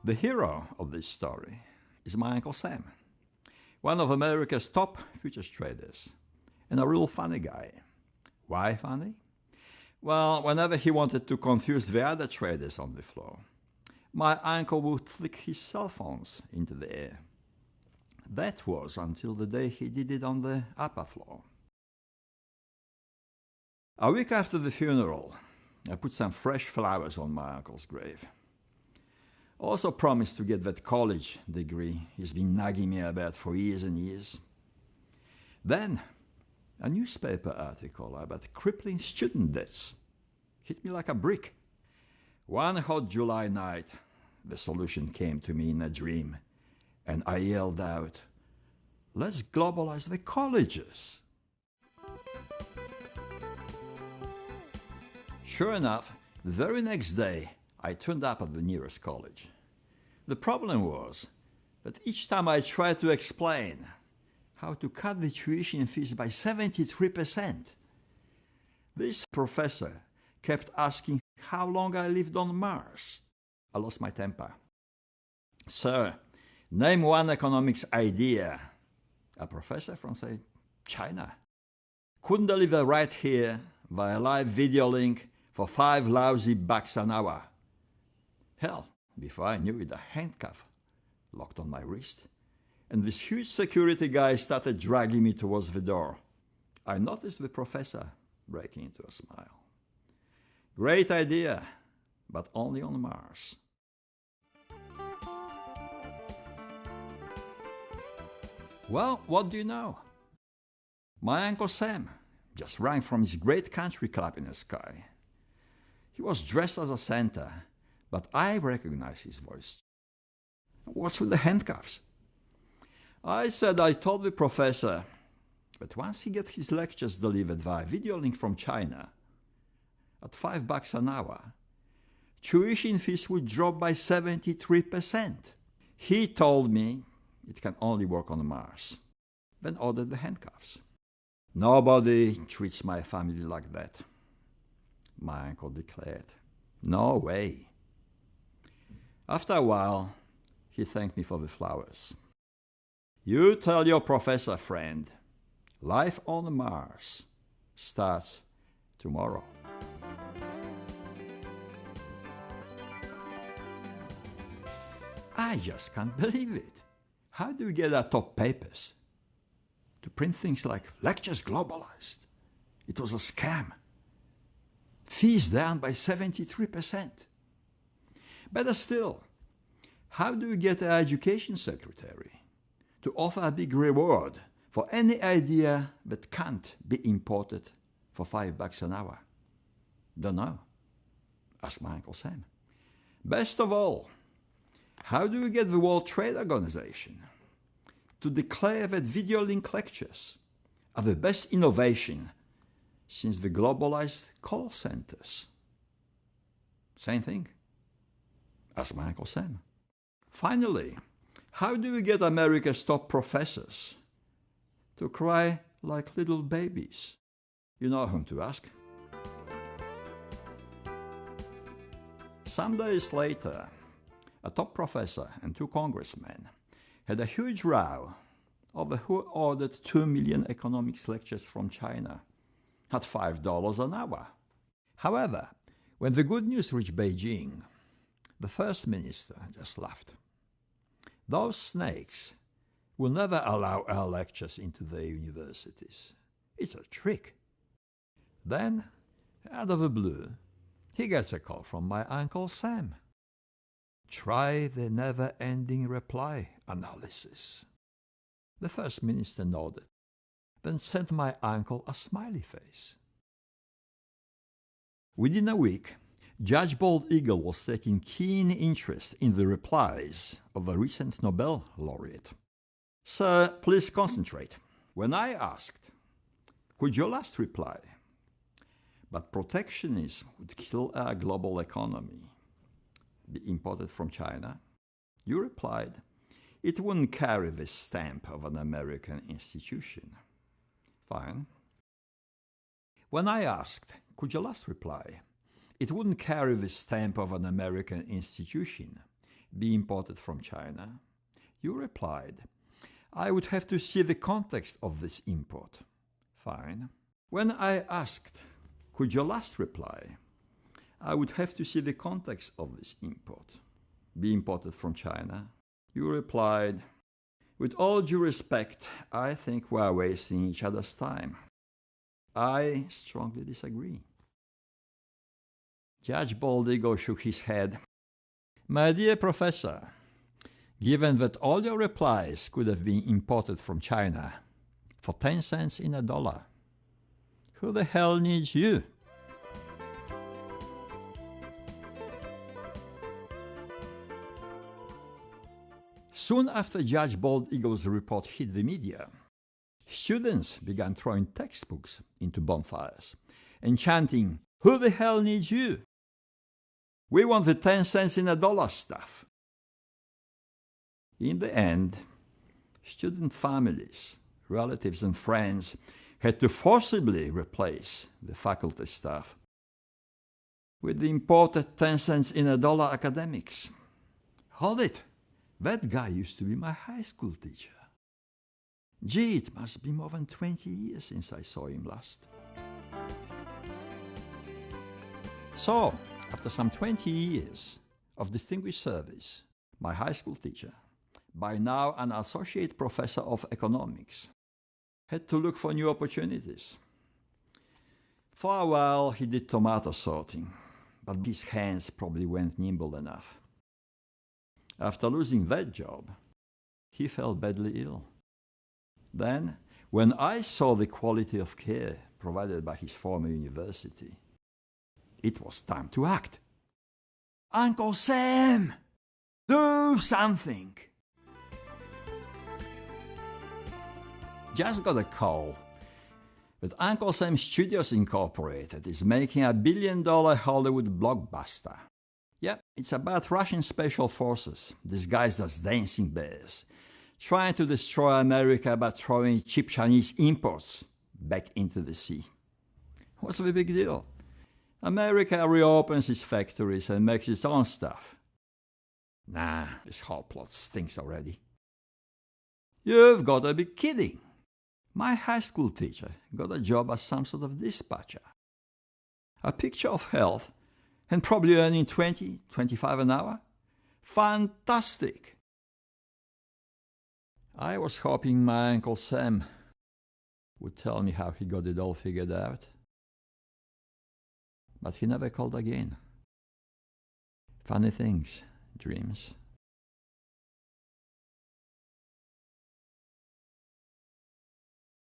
The hero of this story is my Uncle Sam, one of America's top futures traders, and a real funny guy. Why funny? Well, whenever he wanted to confuse the other traders on the floor, my uncle would flick his cell phones into the air. That was until the day he did it on the upper floor. A week after the funeral, I put some fresh flowers on my uncle's grave. Also promised to get that college degree he's been nagging me about for years and years. Then, a newspaper article about crippling student debts hit me like a brick. One hot July night, the solution came to me in a dream, and I yelled out, "Let's globalize the colleges!" Sure enough, the very next day, I turned up at the nearest college. The problem was that each time I tried to explain how to cut the tuition fees by 73%, this professor kept asking how long I lived on Mars. I lost my temper. "Sir, name one economics idea." A professor from, say, China couldn't deliver right here via live video link for $5 lousy an hour. Hell, before I knew it, a handcuff locked on my wrist, and this huge security guy started dragging me towards the door. I noticed the professor breaking into a smile. Great idea, but only on Mars. Well, what do you know? My Uncle Sam just rang from his great country club in the sky. He was dressed as a Santa, but I recognized his voice. What's with the handcuffs? I said I told the professor that once he gets his lectures delivered via video link from China, at $5 an hour, tuition fees would drop by 73%. He told me it can only work on Mars, then ordered the handcuffs. "Nobody treats my family like that," my uncle declared. "No way." After a while, he thanked me for the flowers. "You tell your professor friend, life on Mars starts tomorrow." I just can't believe it. How do you get our top papers to print things like "lectures globalized"? It was a scam. Fees down by 73%. Better still, how do you get an education secretary to offer a big reward for any idea that can't be imported for $5 an hour? Don't know. Ask my Uncle Sam. Best of all, how do you get the World Trade Organization to declare that video link lectures are the best innovation since the globalized call centers? Same thing. Ask my Uncle Sam. Finally, how do you get America's top professors to cry like little babies? You know whom to ask. Some days later, a top professor and 2 congressmen had a huge row over who ordered 2 million economics lectures from China at $5 an hour. However, when the good news reached Beijing, the first minister just laughed. Those snakes will never allow our lectures into their universities. It's a trick. Then, out of the blue, he gets a call from my Uncle Sam. Try the never-ending reply analysis. The first minister nodded, then sent my uncle a smiley face. Within a week, Judge Bald Eagle was taking keen interest in the replies of a recent Nobel laureate. "Sir, please concentrate. When I asked, could your last reply, but protectionism would kill our global economy, be imported from China? You replied, it wouldn't carry the stamp of an American institution. Fine. When I asked, could your last reply, it wouldn't carry the stamp of an American institution, be imported from China? You replied, I would have to see the context of this import. Fine. When I asked, could your last reply, I would have to see the context of this import, be imported from China? You replied, with all due respect, I think we are wasting each other's time. I strongly disagree. Judge Bald Eagle shook his head. My dear professor, given that all your replies could have been imported from China for 10 cents in a dollar, who the hell needs you? Soon after Judge Bald Eagle's report hit the media, students began throwing textbooks into bonfires and chanting, who the hell needs you? We want the 10 cents in a dollar stuff. In the end, student families, relatives and friends had to forcibly replace the faculty staff with the imported 10 cents in a dollar academics. Hold it! That guy used to be my high school teacher. Gee, it must be more than 20 years since I saw him last. So, after some 20 years of distinguished service, my high school teacher, by now an associate professor of economics, had to look for new opportunities. For a while, he did tomato sorting, but his hands probably weren't nimble enough. After losing that job, he fell badly ill. Then, when I saw the quality of care provided by his former university, it was time to act. Uncle Sam, do something! Just got a call that Uncle Sam Studios Incorporated is making a $1 billion Hollywood blockbuster. Yep, it's about Russian special forces disguised as dancing bears, trying to destroy America by throwing cheap Chinese imports back into the sea. What's the big deal? America reopens its factories and makes its own stuff. Nah, this whole plot stinks already. You've got to be kidding. My high school teacher got a job as some sort of dispatcher. A picture of health and probably earning $20, $25 an hour? Fantastic! I was hoping my Uncle Sam would tell me how he got it all figured out. But he never called again. Funny things, dreams.